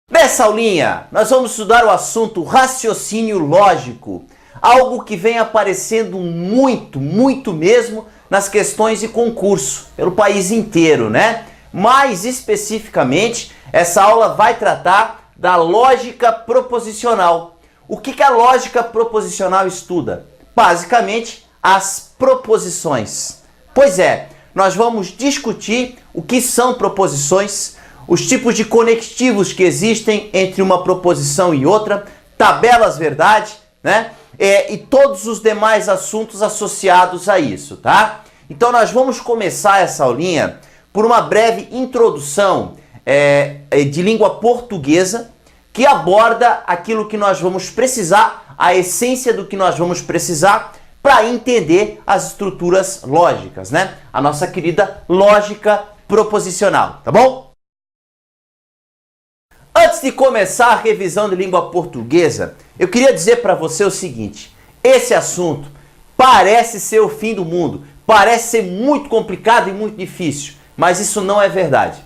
Nessa aulinha, nós vamos estudar o assunto raciocínio lógico, algo que vem aparecendo muito mesmo nas questões de concurso, pelo país inteiro, né? Mais especificamente, essa aula vai tratar da lógica proposicional. O que a lógica proposicional estuda? Basicamente, as proposições. Pois é, nós vamos discutir o que são proposições, os tipos de conectivos que existem entre uma proposição e outra, tabelas verdade, né? E todos os demais assuntos associados a isso, tá? Então nós vamos começar essa aulinha por uma breve introdução de língua portuguesa que aborda aquilo que nós vamos precisar, a essência do que nós vamos precisar para entender as estruturas lógicas, né? A nossa querida lógica proposicional, tá bom? Antes de começar a revisão de língua portuguesa, eu queria dizer para você o seguinte: esse assunto parece ser o fim do mundo, parece ser muito complicado e muito difícil, mas isso não é verdade.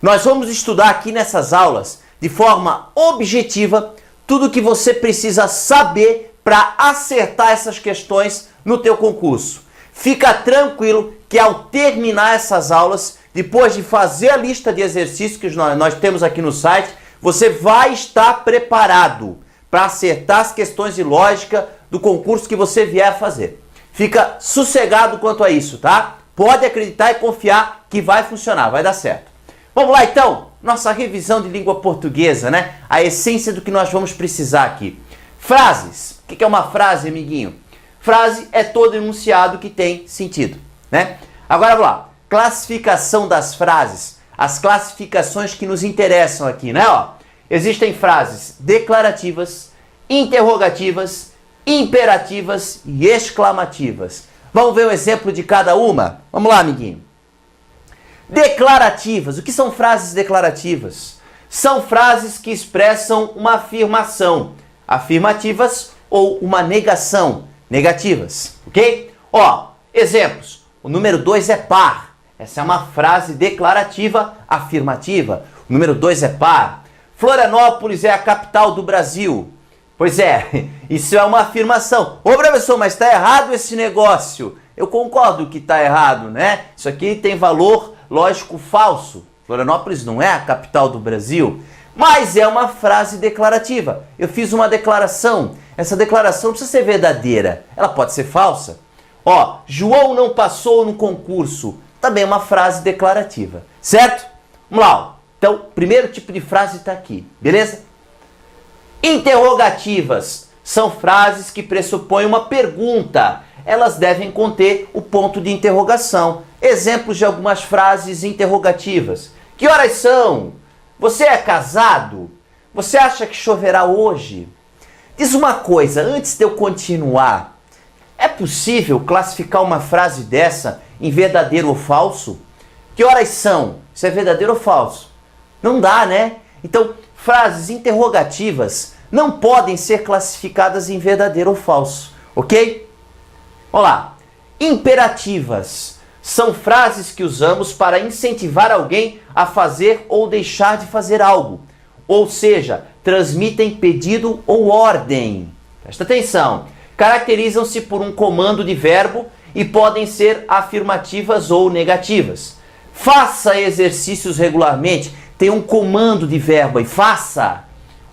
Nós vamos estudar aqui nessas aulas, de forma objetiva, tudo o que você precisa saber para acertar essas questões no teu concurso. Fica tranquilo que ao terminar essas aulas, depois de fazer a lista de exercícios que nós temos aqui no site, você vai estar preparado para acertar as questões de lógica do concurso que você vier a fazer. Fica sossegado quanto a isso, tá? Pode acreditar e confiar que vai funcionar, vai dar certo. Vamos lá então, nossa revisão de língua portuguesa, né? A essência do que nós vamos precisar aqui. Frases. O que é uma frase, amiguinho? Frase é todo enunciado que tem sentido, né? Agora vamos lá. Classificação das frases. As classificações que nos interessam aqui, né? Ó, existem frases declarativas, interrogativas, imperativas e exclamativas. Vamos ver um exemplo de cada uma? Vamos lá, amiguinho. Declarativas. O que são frases declarativas? São frases que expressam uma afirmação, afirmativas, ou uma negação, negativas, ok? Ó, exemplos. O número 2 é par. Essa é uma frase declarativa afirmativa. O número 2 é par. Florianópolis é a capital do Brasil. Pois é, isso é uma afirmação. Ô professor, mas está errado esse negócio. Eu concordo que está errado, né? Isso aqui tem valor lógico falso. Florianópolis não é a capital do Brasil. Mas é uma frase declarativa. Eu fiz uma declaração. Essa declaração não precisa ser verdadeira. Ela pode ser falsa. Ó, João não passou no concurso. Também é uma frase declarativa, certo? Vamos lá, ó. Então, o primeiro tipo de frase está aqui, beleza? Interrogativas são frases que pressupõem uma pergunta. Elas devem conter o ponto de interrogação. Exemplos de algumas frases interrogativas. Que horas são? Você é casado? Você acha que choverá hoje? Diz uma coisa, antes de eu continuar, é possível classificar uma frase dessa em verdadeiro ou falso? Que horas são? Isso é verdadeiro ou falso? Não dá, né? Então, frases interrogativas não podem ser classificadas em verdadeiro ou falso, ok? Vamos lá. Imperativas são frases que usamos para incentivar alguém a fazer ou deixar de fazer algo. Ou seja, transmitem pedido ou ordem. Presta atenção. Caracterizam-se por um comando de verbo e podem ser afirmativas ou negativas. Faça exercícios regularmente. Tem um comando de verbo aí. Faça.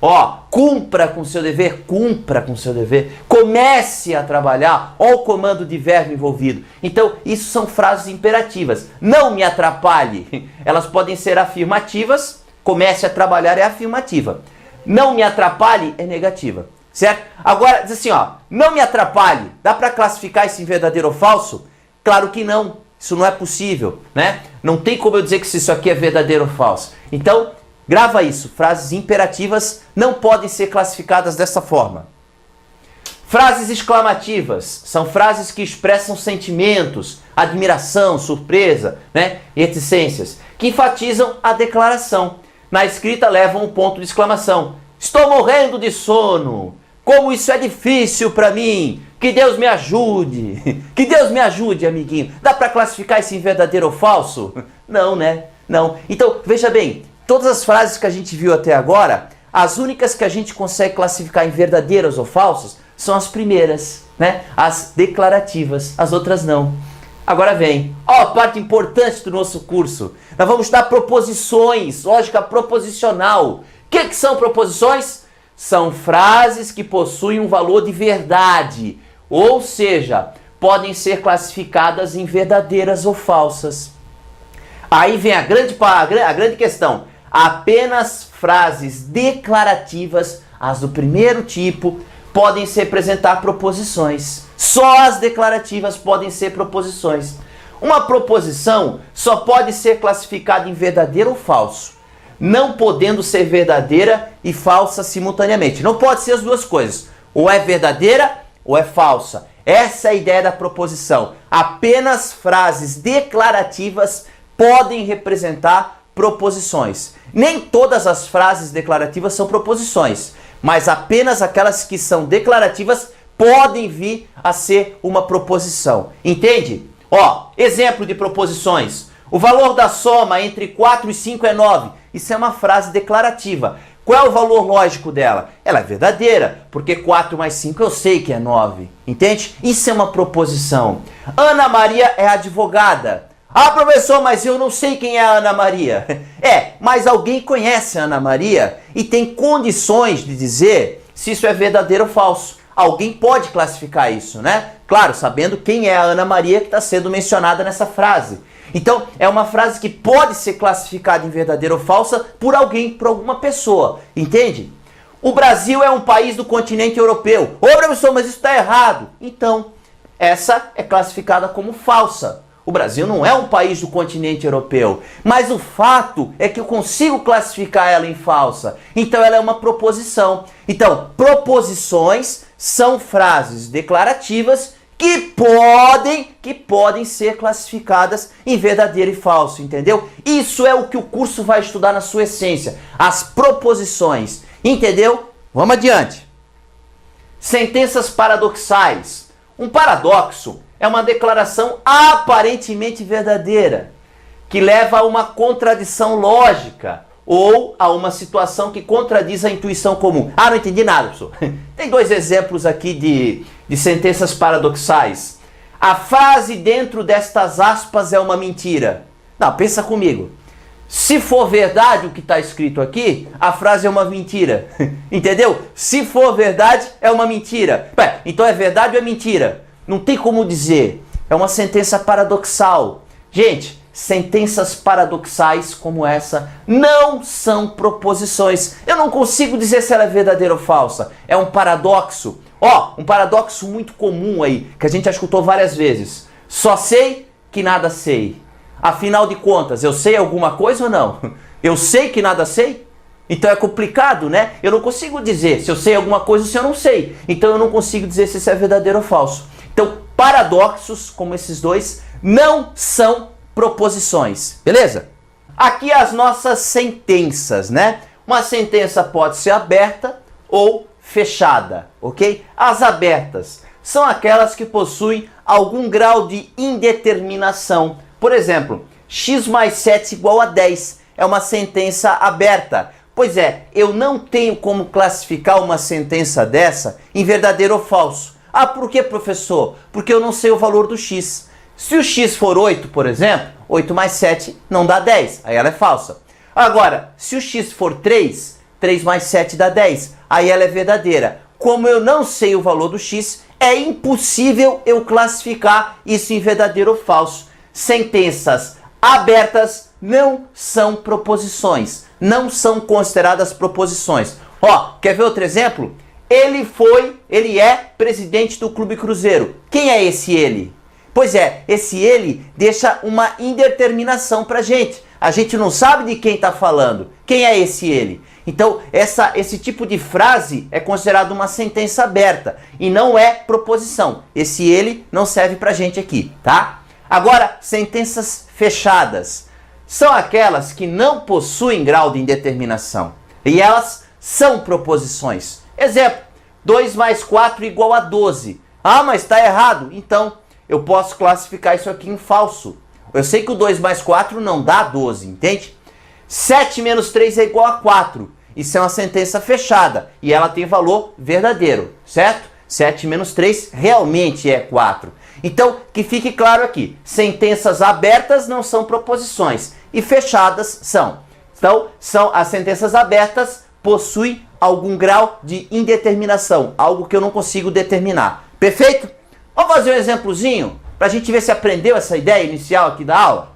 Ó, cumpra com seu dever. Cumpra com seu dever. Comece a trabalhar. Ó o comando de verbo envolvido. Então, isso são frases imperativas. Não me atrapalhe. Elas podem ser afirmativas. Comece a trabalhar é afirmativa. Não me atrapalhe é negativa. Certo? Agora, diz assim, ó, não me atrapalhe. Dá para classificar isso em verdadeiro ou falso? Claro que não. Isso não é possível, né? Não tem como eu dizer que isso aqui é verdadeiro ou falso. Então, grava isso. Frases imperativas não podem ser classificadas dessa forma. Frases exclamativas são frases que expressam sentimentos, admiração, surpresa, né? E reticências, que enfatizam a declaração. Na escrita levam um ponto de exclamação. Estou morrendo de sono. Como isso é difícil para mim. Que Deus me ajude. Que Deus me ajude, amiguinho. Dá para classificar isso em verdadeiro ou falso? Não, né? Não. Então, veja bem. todas as frases que a gente viu até agora, as únicas que a gente consegue classificar em verdadeiras ou falsas são as primeiras, né? As declarativas, as outras não. Agora vem, ó, a parte importante do nosso curso. Nós vamos estudar proposições, lógica proposicional. O que são proposições? São frases que possuem um valor de verdade, ou seja, podem ser classificadas em verdadeiras ou falsas. Aí vem a grande questão. Apenas frases declarativas, as do primeiro tipo, podem se representar proposições. Só as declarativas podem ser proposições. Uma proposição só pode ser classificada em verdadeiro ou falso, não podendo ser verdadeira e falsa simultaneamente. Não pode ser as duas coisas. Ou é verdadeira ou é falsa. Essa é a ideia da proposição. Apenas frases declarativas podem representar proposições. Nem todas as frases declarativas são proposições, mas apenas aquelas que são declarativas podem vir a ser uma proposição. Entende? Ó, exemplo de proposições. O valor da soma entre 4 e 5 é 9. Isso é uma frase declarativa. Qual é o valor lógico dela? Ela é verdadeira, porque 4 mais 5 eu sei que é 9. Entende? Isso é uma proposição. Ana Maria é advogada. Ah, professor, mas eu não sei quem é a Ana Maria. Mas alguém conhece a Ana Maria e tem condições de dizer se isso é verdadeiro ou falso. Alguém pode classificar isso, né? Claro, sabendo quem é a Ana Maria que está sendo mencionada nessa frase. Então, é uma frase que pode ser classificada em verdadeira ou falsa por alguém, por alguma pessoa. Entende? O Brasil é um país do continente europeu. Ô, professor, mas isso está errado. Então, essa é classificada como falsa. O Brasil não é um país do continente europeu, mas o fato é que eu consigo classificar ela em falsa. Então ela é uma proposição. Então, proposições são frases declarativas que podem ser classificadas em verdadeiro e falso, entendeu? Isso é o que o curso vai estudar na sua essência, as proposições, entendeu? Vamos adiante. Sentenças paradoxais. Um paradoxo é uma declaração aparentemente verdadeira, que leva a uma contradição lógica ou a uma situação que contradiz a intuição comum. Ah, não entendi nada, professor. Tem dois exemplos aqui de sentenças paradoxais. A frase dentro destas aspas é uma mentira. Não, pensa comigo. Se for verdade o que está escrito aqui, a frase é uma mentira. Entendeu? Se for verdade, é uma mentira. Então é verdade ou é mentira? Não tem como dizer. É uma sentença paradoxal. Gente, sentenças paradoxais como essa não são proposições. Eu não consigo dizer se ela é verdadeira ou falsa. É um paradoxo. Ó, um paradoxo muito comum aí, que a gente já escutou várias vezes. Só sei que nada sei. Afinal de contas, eu sei alguma coisa ou não? Eu sei que nada sei? Então é complicado, né? Eu não consigo dizer se eu sei alguma coisa ou se eu não sei. Então eu não consigo dizer se isso é verdadeiro ou falso. Então, paradoxos como esses dois não são proposições, beleza? Aqui as nossas sentenças, né? Uma sentença pode ser aberta ou fechada, ok? As abertas são aquelas que possuem algum grau de indeterminação. Por exemplo, x mais 7 igual a 10 é uma sentença aberta. Pois é, eu não tenho como classificar uma sentença dessa em verdadeiro ou falso. Ah, por que, professor? Porque eu não sei o valor do x. Se o x for 8, por exemplo, 8 mais 7 não dá 10, aí ela é falsa. Agora, se o x for 3, 3 mais 7 dá 10, aí ela é verdadeira. Como eu não sei o valor do x, é impossível eu classificar isso em verdadeiro ou falso. Sentenças abertas não são proposições, não são consideradas proposições. Ó, quer ver outro exemplo? Ele é presidente do Clube Cruzeiro. Quem é esse ele? Pois é, esse ele deixa uma indeterminação pra gente. A gente não sabe de quem está falando. Quem é esse ele? Então, esse tipo de frase é considerado uma sentença aberta e não é proposição. Esse ele não serve pra gente aqui, tá? Agora, sentenças fechadas são aquelas que não possuem grau de indeterminação e elas são proposições. Exemplo, 2 mais 4 igual a 12. Ah, mas está errado. Então, eu posso classificar isso aqui em falso. Eu sei que o 2 mais 4 não dá 12, entende? 7 menos 3 é igual a 4. Isso é uma sentença fechada e ela tem valor verdadeiro, certo? 7 menos 3 realmente é 4. Então, que fique claro aqui, sentenças abertas não são proposições e fechadas são. Então, as sentenças abertas possuem algum grau de indeterminação, algo que eu não consigo determinar. Perfeito? Vamos fazer um exemplozinho para a gente ver se aprendeu essa ideia inicial aqui da aula?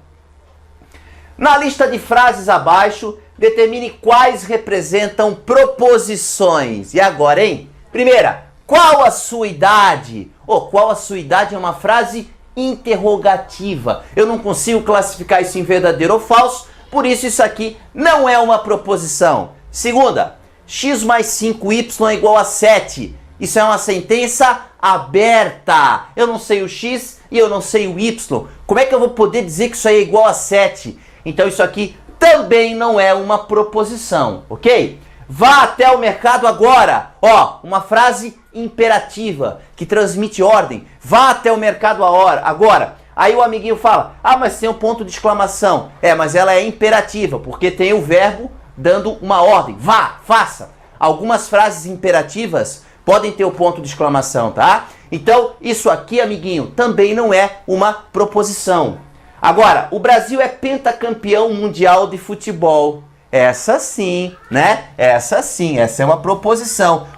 Na lista de frases abaixo, determine quais representam proposições. E agora, hein? Primeira, qual a sua idade? Qual a sua idade é uma frase interrogativa. Eu não consigo classificar isso em verdadeiro ou falso, por isso isso aqui não é uma proposição. Segunda, x mais 5y é igual a 7. Isso é uma sentença aberta. Eu não sei o x e eu não sei o y. Como é que eu vou poder dizer que isso aí é igual a 7? Então isso aqui também não é uma proposição, ok? Vá até o mercado agora. Uma frase imperativa que transmite ordem. Vá até o mercado agora. Aí o amiguinho fala, mas tem um ponto de exclamação. Mas ela é imperativa, porque tem o verbo dando uma ordem. Vá, faça. Algumas frases imperativas podem ter o ponto de exclamação, tá? Então, isso aqui, amiguinho, também não é uma proposição. Agora, o Brasil é pentacampeão mundial de futebol. Essa sim, né? Essa sim, essa é uma proposição.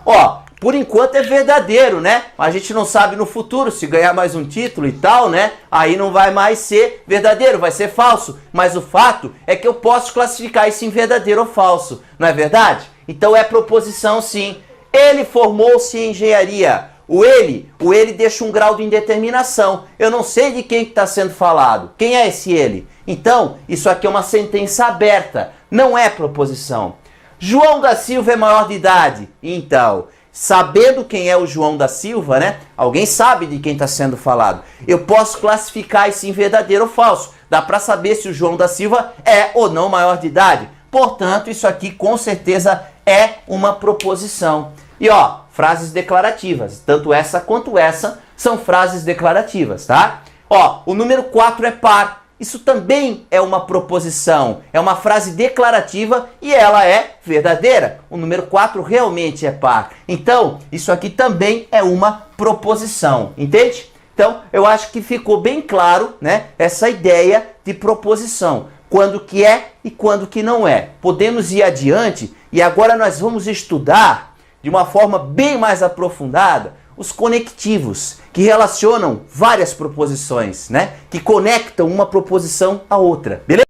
Por enquanto é verdadeiro, né? A gente não sabe no futuro, se ganhar mais um título e tal, né? Aí não vai mais ser verdadeiro, vai ser falso. Mas o fato é que eu posso classificar isso em verdadeiro ou falso, não é verdade? Então é proposição sim. Ele formou-se em engenharia. O ele deixa um grau de indeterminação. Eu não sei de quem está sendo falado. Quem é esse ele? Então, isso aqui é uma sentença aberta, não é proposição. João da Silva é maior de idade. Então, sabendo quem é o João da Silva, né? Alguém sabe de quem está sendo falado. Eu posso classificar isso em verdadeiro ou falso. Dá para saber se o João da Silva é ou não maior de idade. Portanto, isso aqui com certeza é uma proposição. E frases declarativas, tanto essa quanto essa são frases declarativas, tá? O número 4 é par. Isso também é uma proposição, é uma frase declarativa e ela é verdadeira. O número 4 realmente é par. Então, isso aqui também é uma proposição, entende? Então, eu acho que ficou bem claro, né, essa ideia de proposição. Quando que é e quando que não é. Podemos ir adiante e agora nós vamos estudar de uma forma bem mais aprofundada os conectivos, que relacionam várias proposições, né? Que conectam uma proposição à outra, beleza?